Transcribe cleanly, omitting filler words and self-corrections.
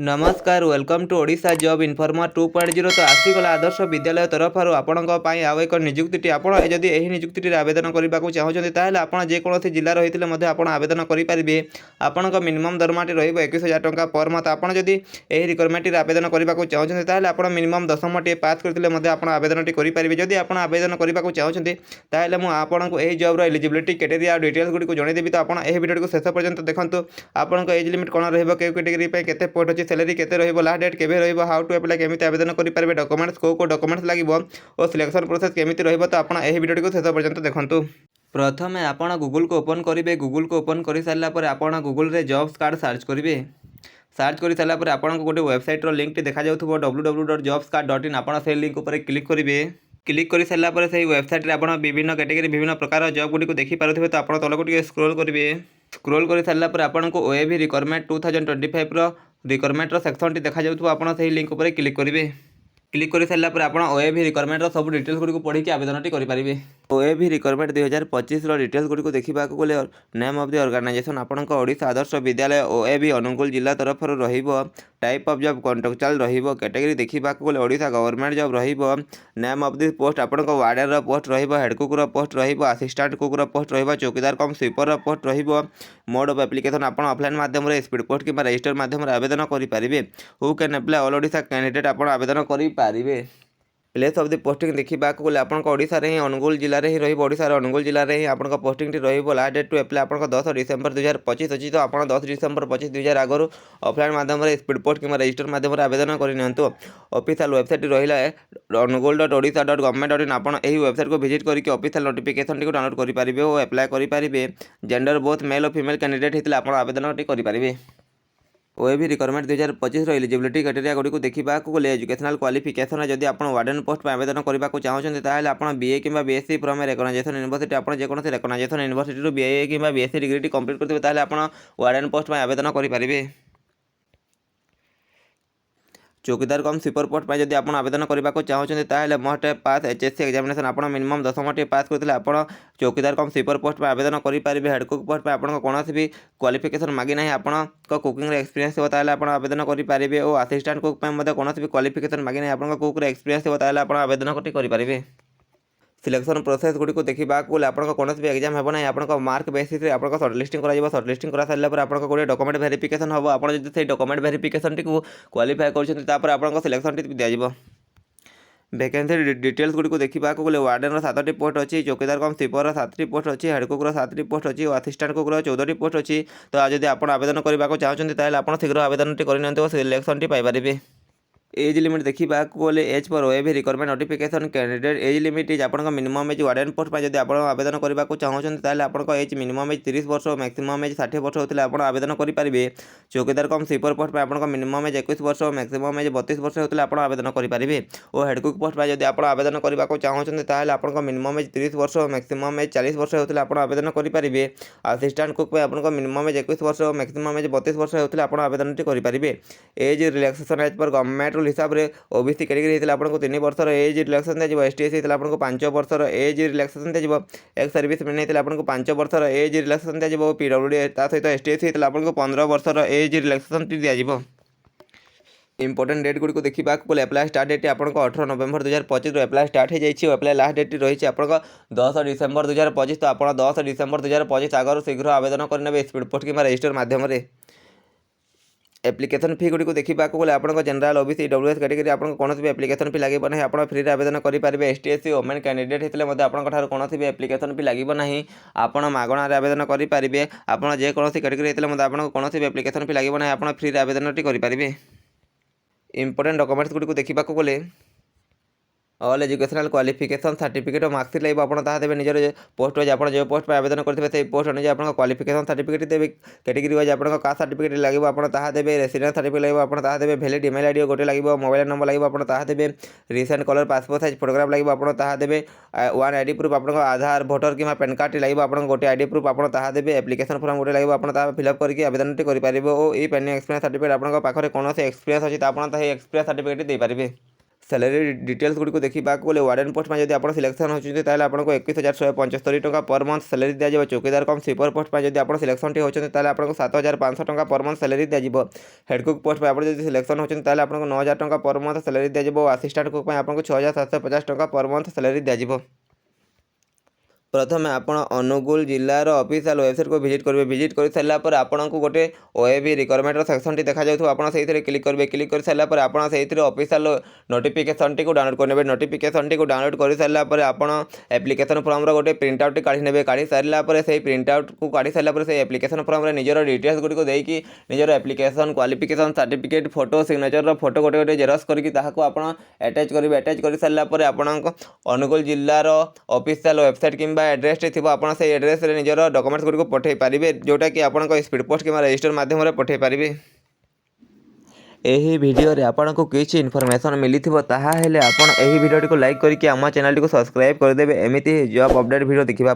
नमस्कार welcome to Odisha job informer 2.0 तो आसीगला आदर्श विद्यालय तरफ आपण आउ एक नियुक्ति आपड़ जदि यही नियुक्ति आवेदन करने को चाहते हैं आपड़ जेकोसी जिले रही है आवेदन करेंगे। आपण मिनिमम दरमाटी रही 21,000 टंका पर मंथ। आपड़ जदि यही रिक्वायरमेंट आवेदन करने को चाहते हैं आप मिनिमम 10टी पास करते आवेदन करेंगे। जदि आप आवेदन करने को चाहते हैं आपको यही जॉब्र एलिजिबिलिटी क्राइटेरिया और डिटेल्स गुड़ी जनईदेवी। तो आप वीडियो को शेष पर्यंत देखो। आपन एज लिमिट कौन रही कैटेगरी केते पोस्ट अच्छी सैलरी केते रहिबो लास्ट डेट केबे रहिबो हाउ टू अप्लाई केमिति आवेदन करि पारबे डॉक्यूमेंट्स को डॉक्यूमेंट्स लागिबो और सिलेक्शन प्रोसेस केमिति रहिबो। तो आपण एही वीडियो को शेष पर्यंत देखंतु। प्रथमे आपण गूगल को ओपन करिवे। गूगल को ओपन करि सारला पर आपण गूगल रे जॉब्स कार्ड सर्च करिवे। सर्च कर सारा पर आपको गोटे वेबसाइट लिंक देखा जाउथबो www.jobscard.in। आपण से लिंक ऊपर क्लिक करिवे। क्लिक कर सारा पर से वेबसाइट रे आपण विभिन्न कैटेगरी विभिन्न प्रकार जॉब गुडी को देखि पारुथिबे। तो आपण तलको टिके स्क्रॉल करिवे। स्क्रॉल कर सारा पर आपको ओएबी रिक्वायरमेंट 2025 रो रिक्वायरमेंट सेक्शन टी देखा जाउथबो। आपण से लिंक ऊपर क्लिक करिवे। क्लिक कर सारा पर आपड़ ओएबी रिक्वायरमेंट सब डिटेल्स गुड़ी पढ़ी आवेदन करेंगे। ओएबी रिक्वायरमेंट 2025 डिटेल्स गुड़ी देखा गले नेम ऑफ द ऑर्गेनाइजेशन आपण ओडिशा आदर्श विद्यालय ओएबी अनुगुल जिला तरफ रहिबो। टाइप ऑफ जॉब कॉन्ट्रैक्चुअल रहिबो। कैटेगरी देखा गले ओडिशा गवर्नमेंट जॉब रहिबो। नेम ऑफ द पोस्ट आपण वार्डन पोस्ट रहिबो। हेड कुक पोस्ट रहिबो। असिस्टेंट कुक पोस्ट रहिबो। चौकीदार कम स्वीपर पोस्ट रहिबो। मोड ऑफ एप्लिकेशन आपण ऑफलाइन माध्यम रे स्पीड पोस्ट कि रजिस्टर माध्यम रे आवेदन करि पारिबे। Who can apply all Odisha candidate आपण आवेदन करि पारिबे। प्लेस ऑफ द पोस्टिंग देखा गले आपन ओडिशा रे ही अनुगुल जिले में ही रही। ओडिशा अनुगुल जिले में ही आपन पोस्टिंग रही। लास्ट डेट टू अप्लाई आपन 10 डिसेंबर 2025 अच्छी। तो आप 10 डिसेंबर 25 2000 आगु ऑफलाइन माध्यम स्पीड पोस्ट कि रजिस्टर माध्यम आवेदन करनी। ऑफिशियल वेबसाइट रहा अनुगुल.odisha.government.in। आप वेबसाइट को विजिट करके ऑफिशियल नोटिफिकेशन टी डाउनलोड करेंगे और अप्लाई करेंगे। जेंडर बोथ मेल और फीमेल कैंडिडेट होते आप आवेदन करेंगे। OAB requirement 2025 eligibility criteria Gudi को देखा गले एजुकेशनल क्वालिफिकेशन जदि आप वार्डन पोस्ट पर आवेदन करने को चाहते हैं आप बीए कि बीएससी फ्रॉम रेकग्नाइजेशन यूनिवर्सिटी आप जेकोसी रेकग्नाइजेशन यूनिवर्सिटी बीए कि बीएससी डिग्री कंप्लीट करते आप वार्डन पोस्ट पर आवेदन करेंगे। चौकीदार कम स्वीपर पोस्ट पर जब आप आवेदन करने को चाहते हैं मस्ट पास एचएससी एग्जामिनेशन आप मिनिमम 10टी पास करते आप चौकीदार कम स्वीपर पोस्ट पर आवेदन करेंगे। हेड कुक पोस्ट पर आप कौन भी क्वालिफिकेशन मागी ना आपण कुकिंग एक्सपीरियंस हो आप आवेदन करेंगे। और असिस्टेंट कुक कौन भी क्वालिफिकेशन मागी ना आप कुक एक्सपीरियंस हो आप आवेदन करेंगे। सिलेक्शन प्रोसेस गुड़ी को देखा गले आपको कौन भी एग्जाम हो ना आप मार्क बेसिस आप सर्टलिस्टिंग कर सर्टलिस्टिंग कर सारा पर आपको गोटे डॉक्यूमेंट वेरिफिकेशन हम आप से डॉक्यूमेंट वेरिफिकेशन टी क्वालिफाई कर आपको सिलेक्शन टी दिज्व। वैकेंसी डिटेल्स गुड़ी को देखा गले वार्डन 7टी पोस्ट अच्छी। चौकीदार कम स्वीपर 7टी पोस्ट अच्छी। हेड कुक 7टी पोस्ट अच्छी। और असिस्टेंट कुक 14टी पोस्ट अच्छी। तो जब आप आवेदन करने को चाहते हैं आप शीघ्र आवेदन करनी सिलेक्शन टी पाइपर। एज लिमिट देखा गले एज पर OAB requirement notification candidate age limit is आपन मिनिमम एज वार्डन पोस्ट पर जब आप आवेदन करने को चाहते हैं आपको एज मिनिमम एज 30 वर्ष मैक्सिमम एज 60 वर्ष होते आप आवेदन करेंगे। चौकीदार कम स्वीपर पोस्ट पर आपको मिनिमम एज 21 वर्ष मैक्सिमम एज 32 वर्ष होते आप आवेदन करेंगे। और हेड कुक पोस्ट पर जब आप आवेदन करने को चाहते हैं आपको मिनिमम एज 30 वर्ष मैक्सिमम एज 40 वर्ष होते आप आवेदन करेंगे। असिस्टेंट कुक आपको मिनिमम एज 21 वर्ष मैक्सिमम एज 32 वर्ष होते आप आवेदन करेंगे। एज रिलैक्सेशन एज पर गवर्नमेंट रूल हिसाब से ओबीसी कैटेगरी होता आपको 3 वर्षर एज रिलैक्सेशन दिया। एसटीएस होता आपको 5 वर्षर एज रिलैक्सेशन दिया। एक्स सर्विस मैन होता आपको 5 वर्षर एज रिलैक्सेशन दिया। पीडब्ल्यूडी सहित एसटीएस होता आपको 15 वर्षर एज रिलैक्सेशन दिया। इंपोर्टेंट डेट गुड़ी को देखा गले अप्लाई स्टार्ट डेट आपको 18 नवेम्बर 2025 अप्लाई स्टार्ट हो जाए। अप्लाई लास्ट डेट रही आपको 10 डिसेम्बर 2025। तो आप 10 डिसेम्बर 2025 आगर शीघ्र आवेदन करेंगे स्पीड पोस्ट कि रजिस्टर माध्यम। एप्लिकेशन फी गुड़ी को देखा गले आपको जनरल ओबीसी डब्ल्यूएस कैटेगरी आपको कौन भी एप्लिकेशन फी लगे ना आप फ्री आवेदन करेंगे। एसटीएससी वोमेन कैंडिडेट होते आपंठ कौन भी एप्लिकेशन फी लगे ना आप मागणार आवेदन करेंगे। आप जेकोसी कैटेगरी होते आपको कौन भी एप्लिकेशन फी लगे ना आप फ्री आवेदन करेंगे। इंपोर्टेंट डॉक्यूमेंट्स गुड़ी को देखा गले ऑल एजुकेशनल क्वालिफिकेशन सर्टिफिकेट और मार्कशीट लगे आप देते निजर पोस्ट वाइज आप जो पोस्ट पर आवेदन करेंगे पोस्ट अनुसार आप क्वालिफिकेशन सर्टिफिकेट देवे। कैटेगरी वाइज आप कास्ट सर्टिफिकेट लगे आप देते रेसिडेंस सर्टिफिकेट लगे आप देते भैलिड ईमेल आईडी गोटे लगे मोबाइल नंबर लगे आप देते recent colour passport size photograph लगे आप देते वन आईडी प्रूफ आप आधार भोटर कि पैन कार्ड लगे आप गोटे आईडी प्रूफ आप देते एप्लिकेशन फॉर्म गोटे लगे आप फिलअप करके आवेदन करेंगे। और ये पेंडिंग एक्सपीरियंस सर्टिफिकेट आप पाखे कौन एक्सपीरियंस अच्छी तो आप एक्सपीरियंस सर्टिफिकेट दे पारे। सैलरी डिटेल्स गुड़ी को देखा गले वार्डन पोस्ट में जब आप सिलेक्शन होती है आपको 21,175 टका पर मंथ सैलरी दिया। चौकीदार कम स्वीपर पोस्ट में जब आप सिलेक्शन होती है आपको 7,500 टका पर मंथ सैलरी दिया। हेड कुक पोस्ट में आप सिलेक्शन होती है आपको 9,000 टका पर मंथ सैलरी दिया। असिस्टेंट कुक में आपको 6,750 टका पर मंथ सैलरी दिया। प्रथम आपण अनुगुल जिलार ऑफिशियल वेबसाइट को विजिट करेंगे। विजिट कर सारापर आपन को गोटे ओएबी रिक्वायरमेंट सेक्शन टी देखा जाऊँ आप क्लिक करेंगे। क्लिक कर सारापर आप ऑफिशियल नोटिफिकेशन टी को डाउनलोड करेंगे। नोटिफिकेशन टी को डाउनलोड कर सारापर आपन एप्लिकेशन फॉर्म गोटे प्रिंट आउट काढ़ी ने। काढ़ी सारापर से प्रिंट आउट को काढ़ी सारापर से एप्लिकेशन फॉर्म निजर डिटेल्स गुड़ी को देकी निजर application qualification certificate photo signature photo गोटे गोटे जेरक्स करके अटैच करेंगे। अटैच कर सारापर आपन अनुगुल जिलार ऑफिशियल वेबसाइट कि एड्रेस थी आप एड्रेस निजर डॉक्यूमेंट्स गुड़ी पठे पारे जोटा कि आप स्पीड पोस्ट कि रजिस्टर माध्यम पठे पारे। यही वीडियो रे आपन को किसी इनफॉरमेशन मिली ताहेले आपन यही वीडियो को लाइक करके आम चैनल को सब्सक्राइब करदेवे एमती जॉब अपडेट वीडियो देखा।